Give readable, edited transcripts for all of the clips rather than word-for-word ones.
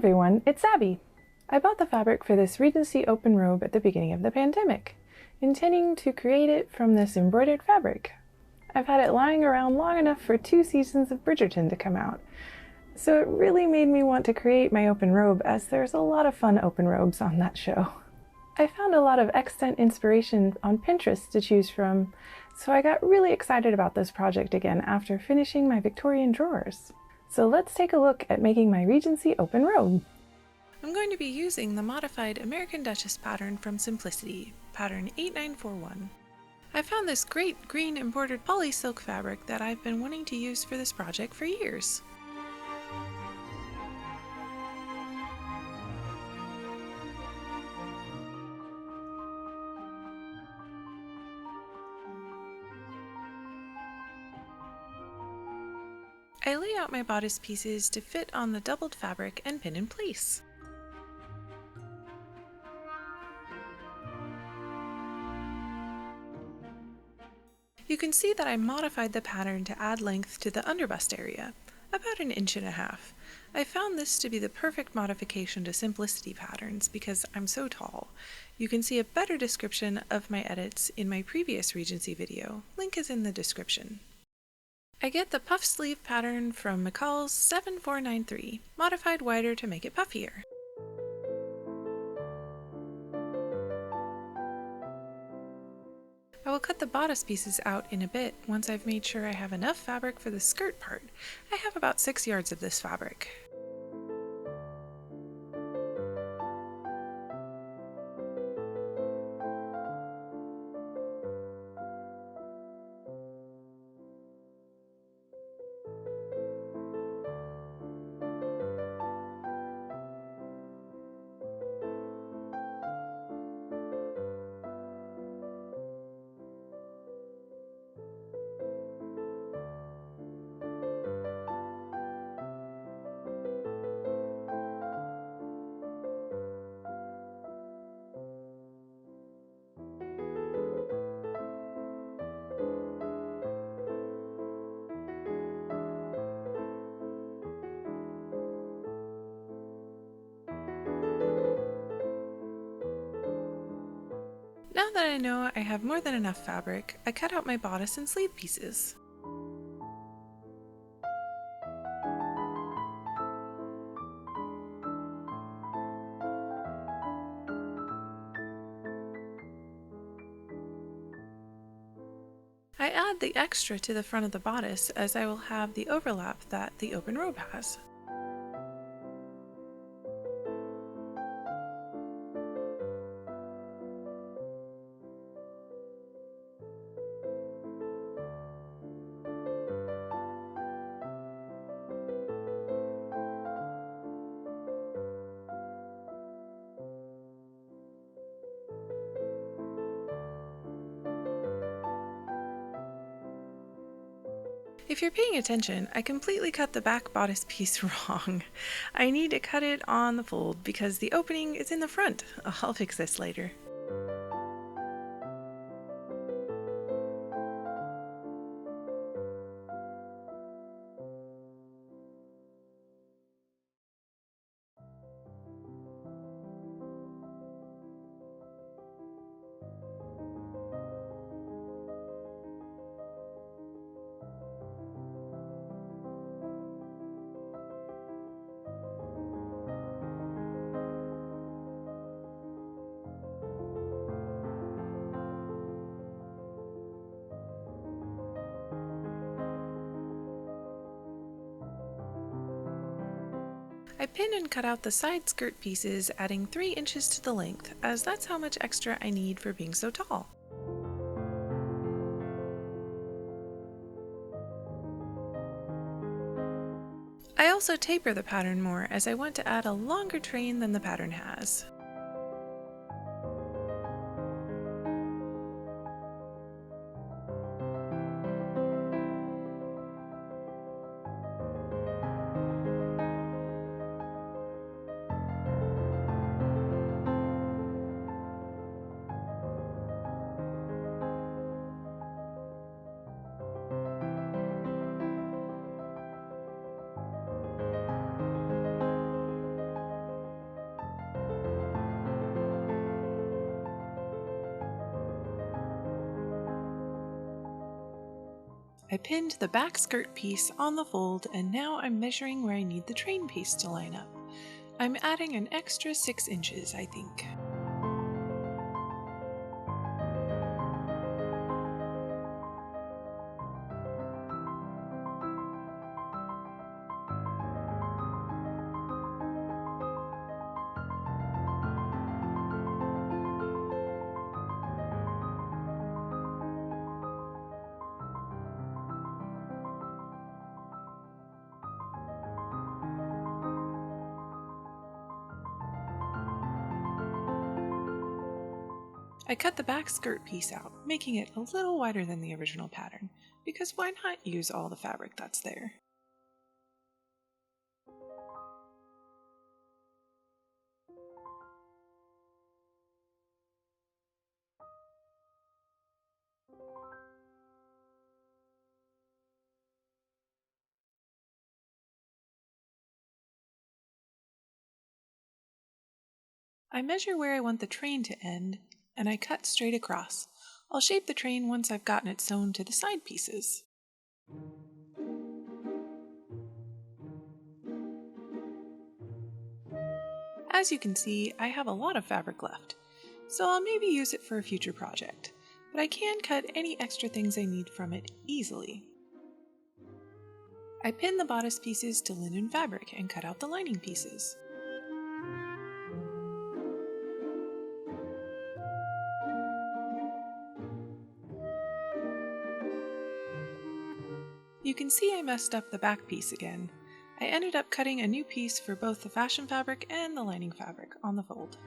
everyone, it's Abby. I bought the fabric for this Regency open robe at the beginning of the pandemic, intending to create it from this embroidered fabric. I've had it lying around long enough for 2 seasons of Bridgerton to come out, so it really made me want to create my open robe, as there's a lot of fun open robes on that show. I found a lot of extant inspiration on Pinterest to choose from, so I got really excited about this project again after finishing my Victorian drawers. So let's take a look at making my Regency open robe. I'm going to be using the modified American Duchess pattern from Simplicity, pattern 8941. I found this great green embroidered poly silk fabric that I've been wanting to use for this project for years. I lay out my bodice pieces to fit on the doubled fabric and pin in place. You can see that I modified the pattern to add length to the underbust area, about 1.5 inches. I found this to be the perfect modification to Simplicity patterns because I'm so tall. You can see a better description of my edits in my previous Regency video. Link is in the description. I get the puff sleeve pattern from McCall's 7493, modified wider to make it puffier. I will cut the bodice pieces out in a bit once I've made sure I have enough fabric for the skirt part. I have about 6 yards of this fabric. Now that I know I have more than enough fabric, I cut out my bodice and sleeve pieces. I add the extra to the front of the bodice as I will have the overlap that the open robe has. If you're paying attention, I completely cut the back bodice piece wrong. I need to cut it on the fold because the opening is in the front. I'll fix this later. I pin and cut out the side skirt pieces, adding 3 inches to the length, as that's how much extra I need for being so tall. I also taper the pattern more as I want to add a longer train than the pattern has. I pinned the back skirt piece on the fold, and now I'm measuring where I need the train piece to line up. I'm adding an extra 6 inches, I think. I cut the back skirt piece out, making it a little wider than the original pattern, because why not use all the fabric that's there? I measure where I want the train to end, and I cut straight across. I'll shape the train once I've gotten it sewn to the side pieces. As you can see, I have a lot of fabric left, so I'll maybe use it for a future project, but I can cut any extra things I need from it easily. I pinned the bodice pieces to linen fabric and cut out the lining pieces. You can see I messed up the back piece again. I ended up cutting a new piece for both the fashion fabric and the lining fabric on the fold.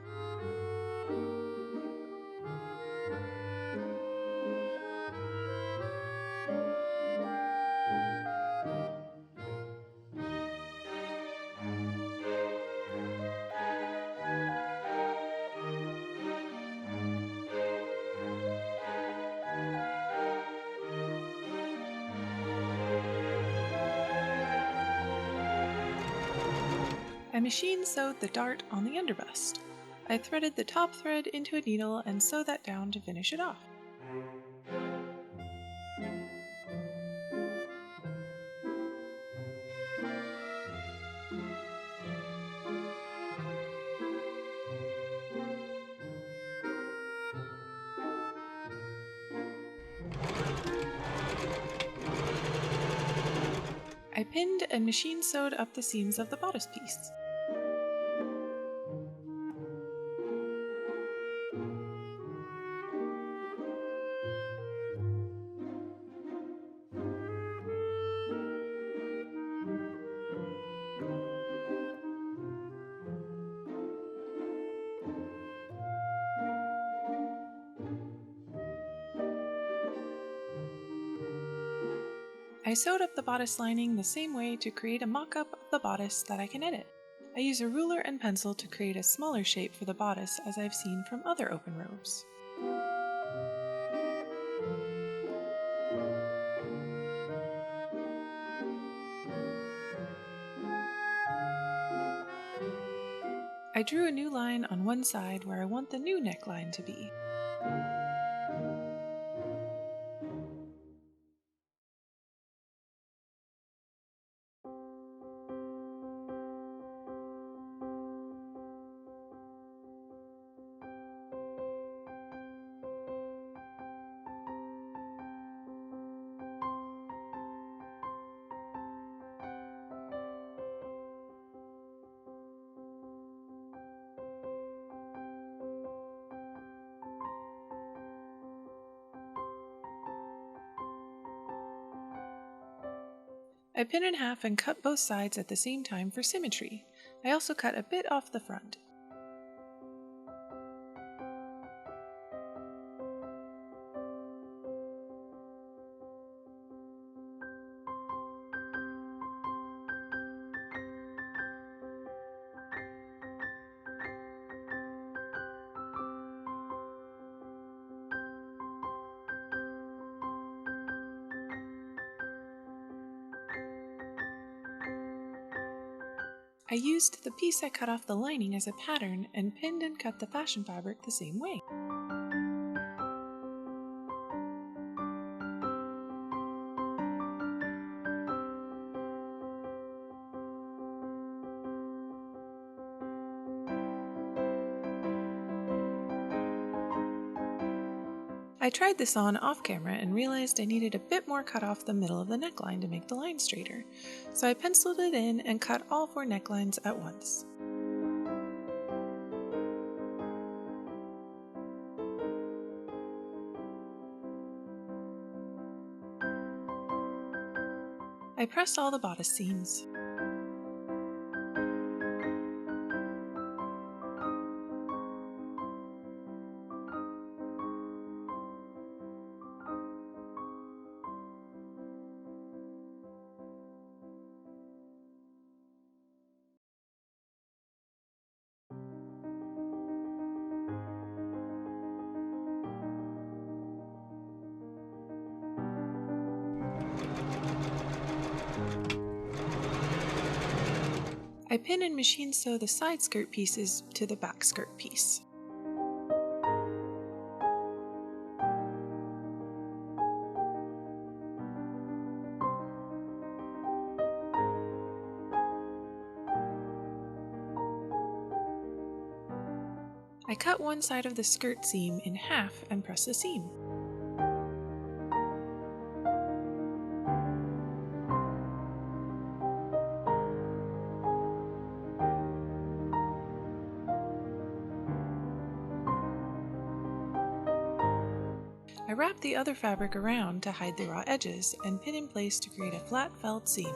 I machine sewed the dart on the underbust. I threaded the top thread into a needle and sewed that down to finish it off. I pinned and machine sewed up the seams of the bodice piece. I sewed up the bodice lining the same way to create a mock-up of the bodice that I can edit. I use a ruler and pencil to create a smaller shape for the bodice as I've seen from other open robes. I drew a new line on one side where I want the new neckline to be. I pin in half and cut both sides at the same time for symmetry. I also cut a bit off the front. I used the piece I cut off the lining as a pattern and pinned and cut the fashion fabric the same way. I tried this on off camera and realized I needed a bit more cut off the middle of the neckline to make the line straighter, so I penciled it in and cut all 4 necklines at once. I pressed all the bodice seams. I pin and machine sew the side skirt pieces to the back skirt piece. I cut one side of the skirt seam in half and press the seam. I wrap the other fabric around to hide the raw edges and pin in place to create a flat felled seam.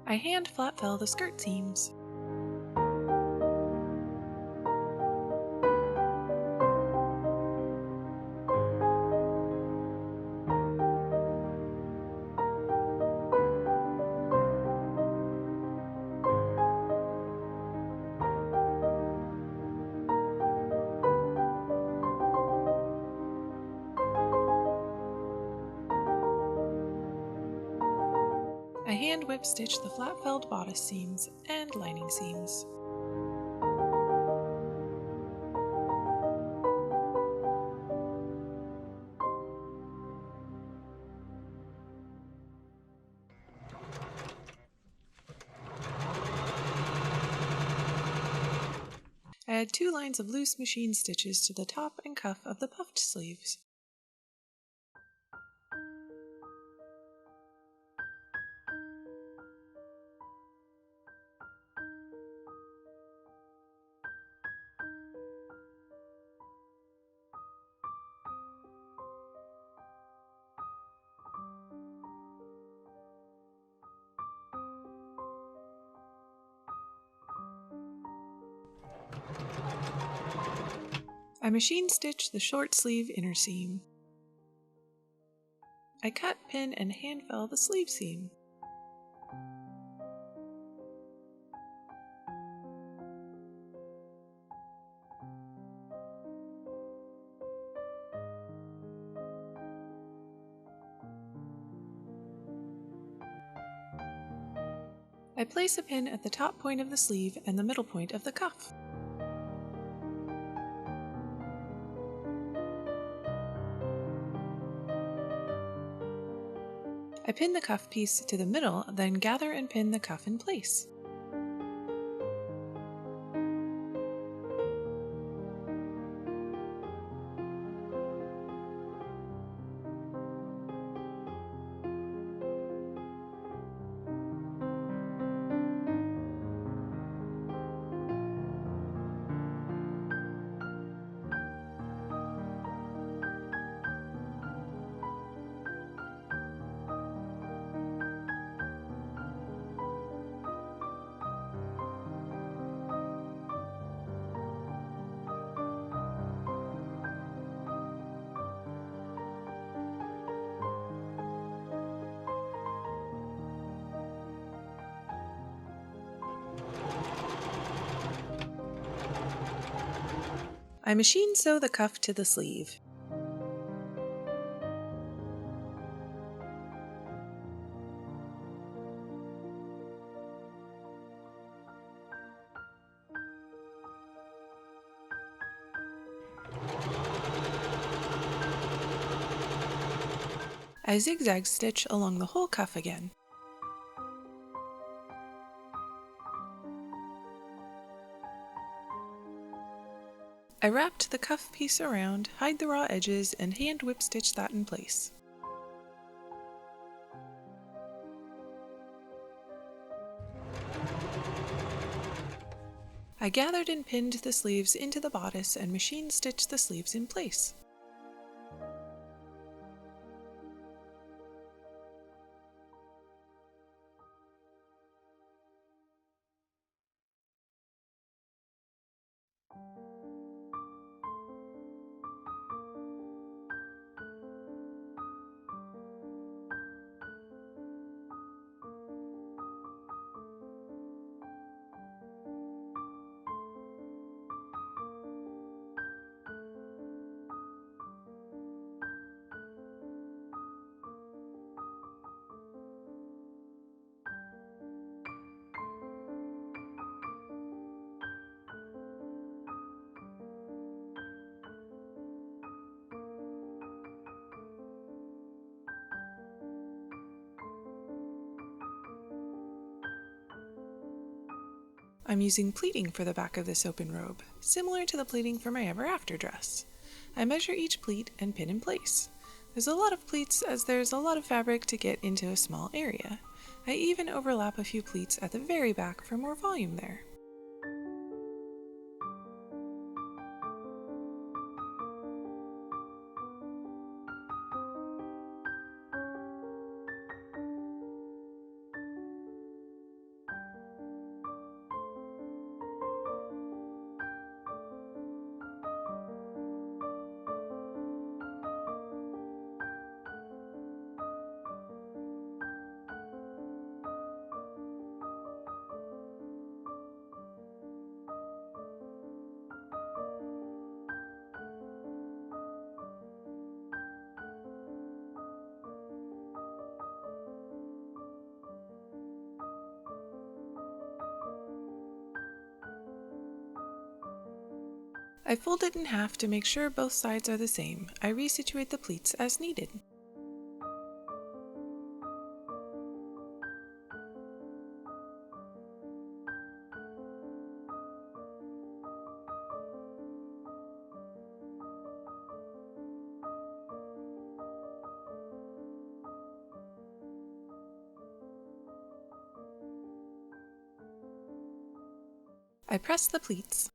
I hand flat fell the skirt seams. I hand whip stitch the flat felled bodice seams and lining seams. I add 2 lines of loose machine stitches to the top and cuff of the puffed sleeves. I machine stitch the short sleeve inner seam. I cut, pin, and hand fell the sleeve seam. I place a pin at the top point of the sleeve and the middle point of the cuff. I pin the cuff piece to the middle, then gather and pin the cuff in place. I machine sew the cuff to the sleeve. I zigzag stitch along the whole cuff again. I wrapped the cuff piece around, hide the raw edges, and hand whip stitch that in place. I gathered and pinned the sleeves into the bodice and machine stitched the sleeves in place. I'm using pleating for the back of this open robe, similar to the pleating for my ever after dress. I measure each pleat and pin in place. There's a lot of pleats as there's a lot of fabric to get into a small area. I even overlap a few pleats at the very back for more volume there. I fold it in half to make sure both sides are the same. I resituate the pleats as needed. I press the pleats.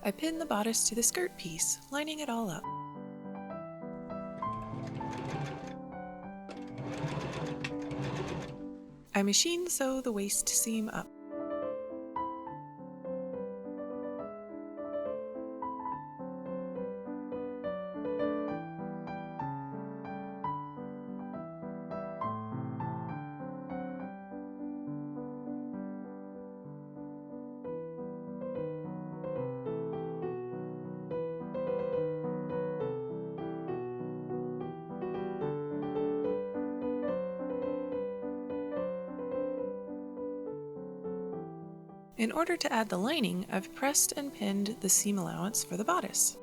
I pin the bodice to the skirt piece, lining it all up. I machine sew the waist seam up. In order to add the lining, I've pressed and pinned the seam allowance for the bodice.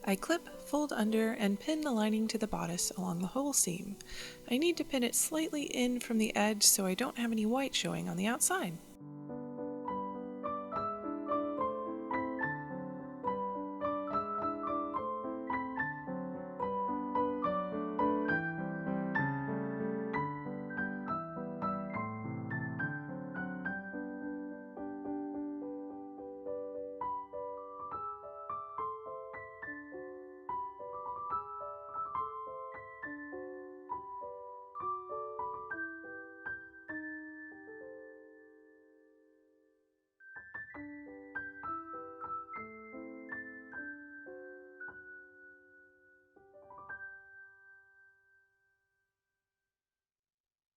I clip, fold under, and pin the lining to the bodice along the whole seam. I need to pin it slightly in from the edge so I don't have any white showing on the outside.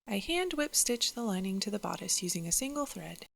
I hand whip stitch the lining to the bodice using a single thread.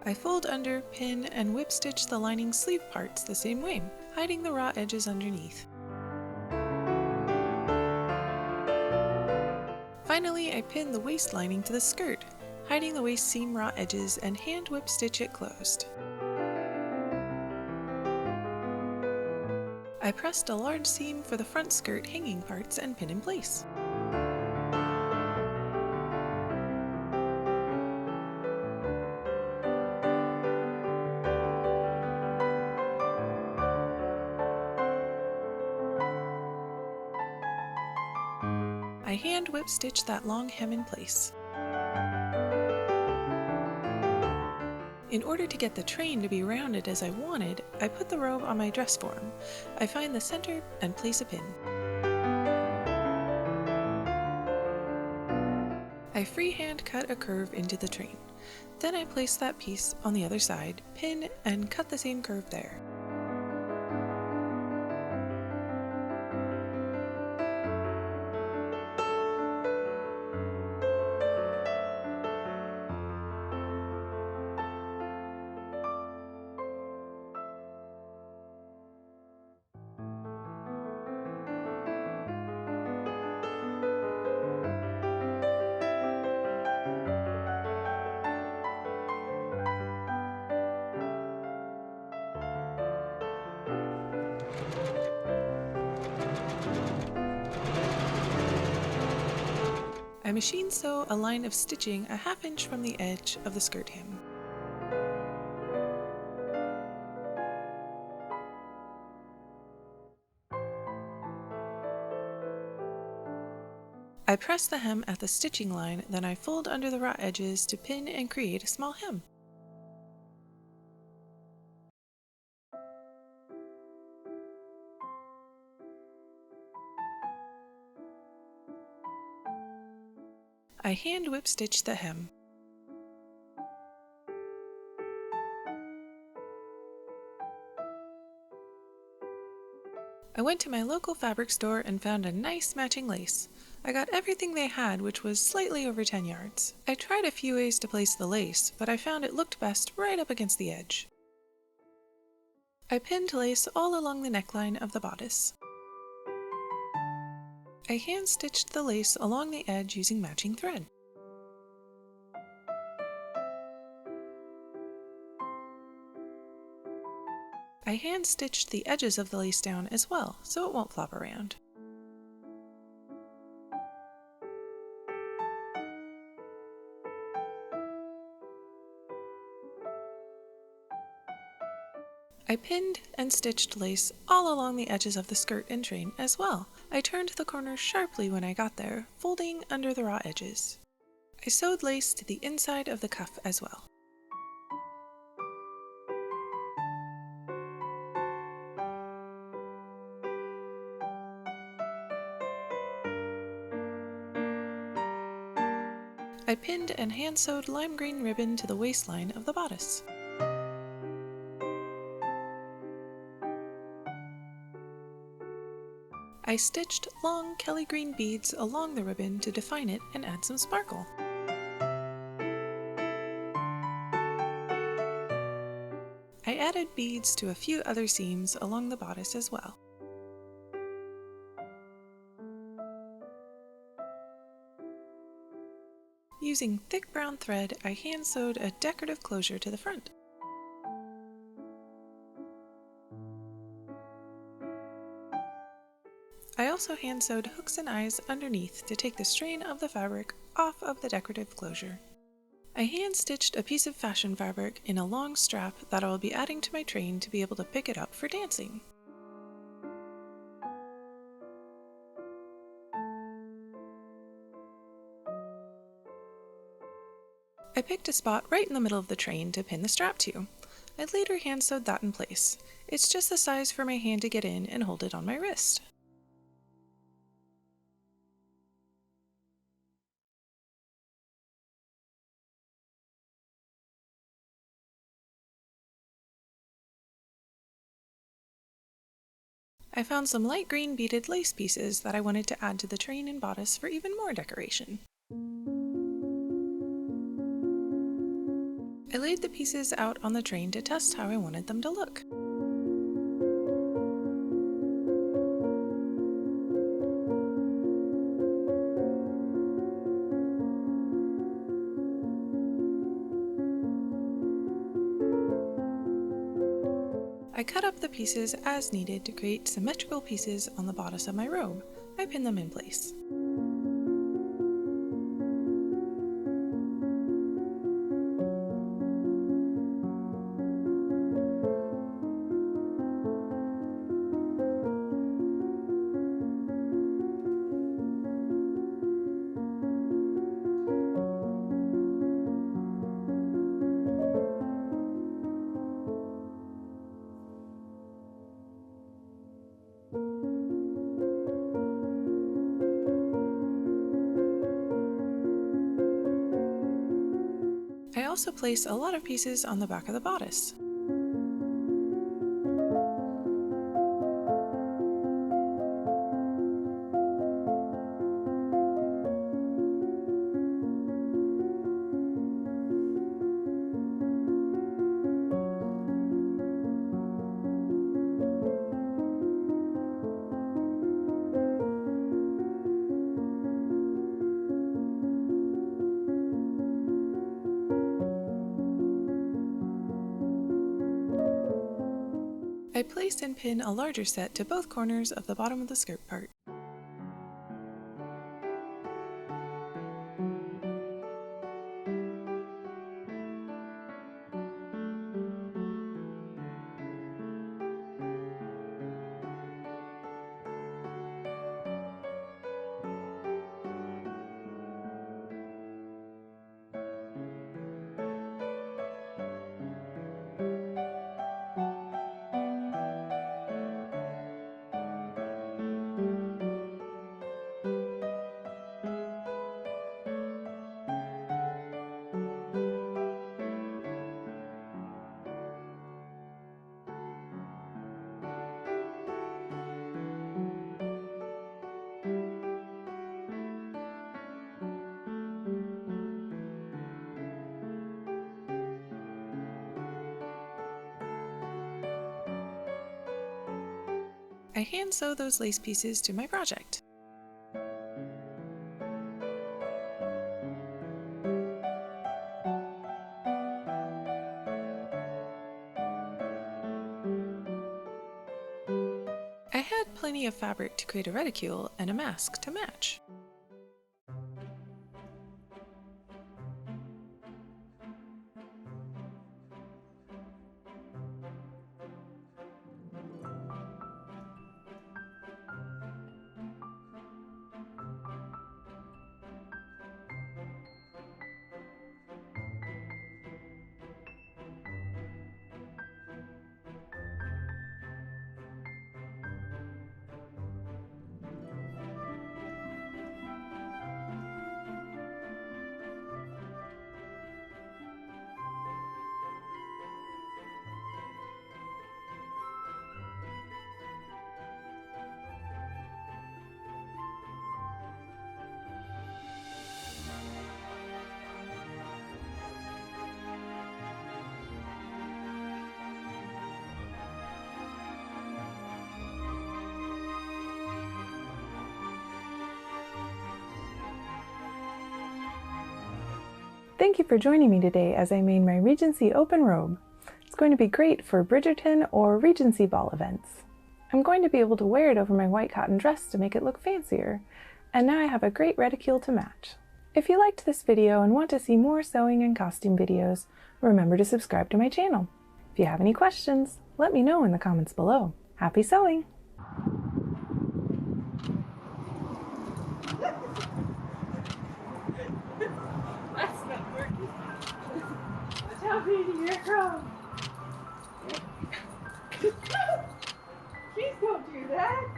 I fold under, pin, and whip stitch the lining sleeve parts the same way, hiding the raw edges underneath. Finally, I pin the waist lining to the skirt, hiding the waist seam raw edges, and hand whip stitch it closed. I pressed a large seam for the front skirt hanging parts and pin in place. I hand whip stitch that long hem in place. In order to get the train to be rounded as I wanted, I put the robe on my dress form. I find the center and place a pin. I freehand cut a curve into the train. Then I place that piece on the other side, pin, and cut the same curve there. I machine sew a line of stitching a ½ inch from the edge of the skirt hem. I press the hem at the stitching line, then I fold under the raw edges to pin and create a small hem. I hand whip stitch the hem. I went to my local fabric store and found a nice matching lace. I got everything they had, which was slightly over 10 yards. I tried a few ways to place the lace, but I found it looked best right up against the edge. I pinned lace all along the neckline of the bodice. I hand stitched the lace along the edge using matching thread. I hand stitched the edges of the lace down as well, so it won't flop around. I pinned and stitched lace all along the edges of the skirt and train as well. I turned the corners sharply when I got there, folding under the raw edges. I sewed lace to the inside of the cuff as well. I pinned and hand sewed lime green ribbon to the waistline of the bodice. I stitched long Kelly green beads along the ribbon to define it and add some sparkle. I added beads to a few other seams along the bodice as well. Using thick brown thread, I hand sewed a decorative closure to the front. I also hand sewed hooks and eyes underneath to take the strain of the fabric off of the decorative closure. I hand stitched a piece of fashion fabric in a long strap that I will be adding to my train to be able to pick it up for dancing. I picked a spot right in the middle of the train to pin the strap to. I later hand sewed that in place. It's just the size for my hand to get in and hold it on my wrist. I found some light green beaded lace pieces that I wanted to add to the train and bodice for even more decoration. I laid the pieces out on the train to test how I wanted them to look. I cut up the pieces as needed to create symmetrical pieces on the bodice of my robe. I pinned them in place. I also place a lot of pieces on the back of the bodice. I place and pin a larger set to both corners of the bottom of the skirt part. I hand sew those lace pieces to my project. I had plenty of fabric to create a reticule and a mask to match. Thank you for joining me today as I made my Regency open robe. It's going to be great for Bridgerton or Regency ball events. I'm going to be able to wear it over my white cotton dress to make it look fancier, and now I have a great reticule to match. If you liked this video and want to see more sewing and costume videos, remember to subscribe to my channel. If you have any questions, let me know in the comments below. Happy sewing! That's not working. Watch out, baby, here it comes. Please don't do that.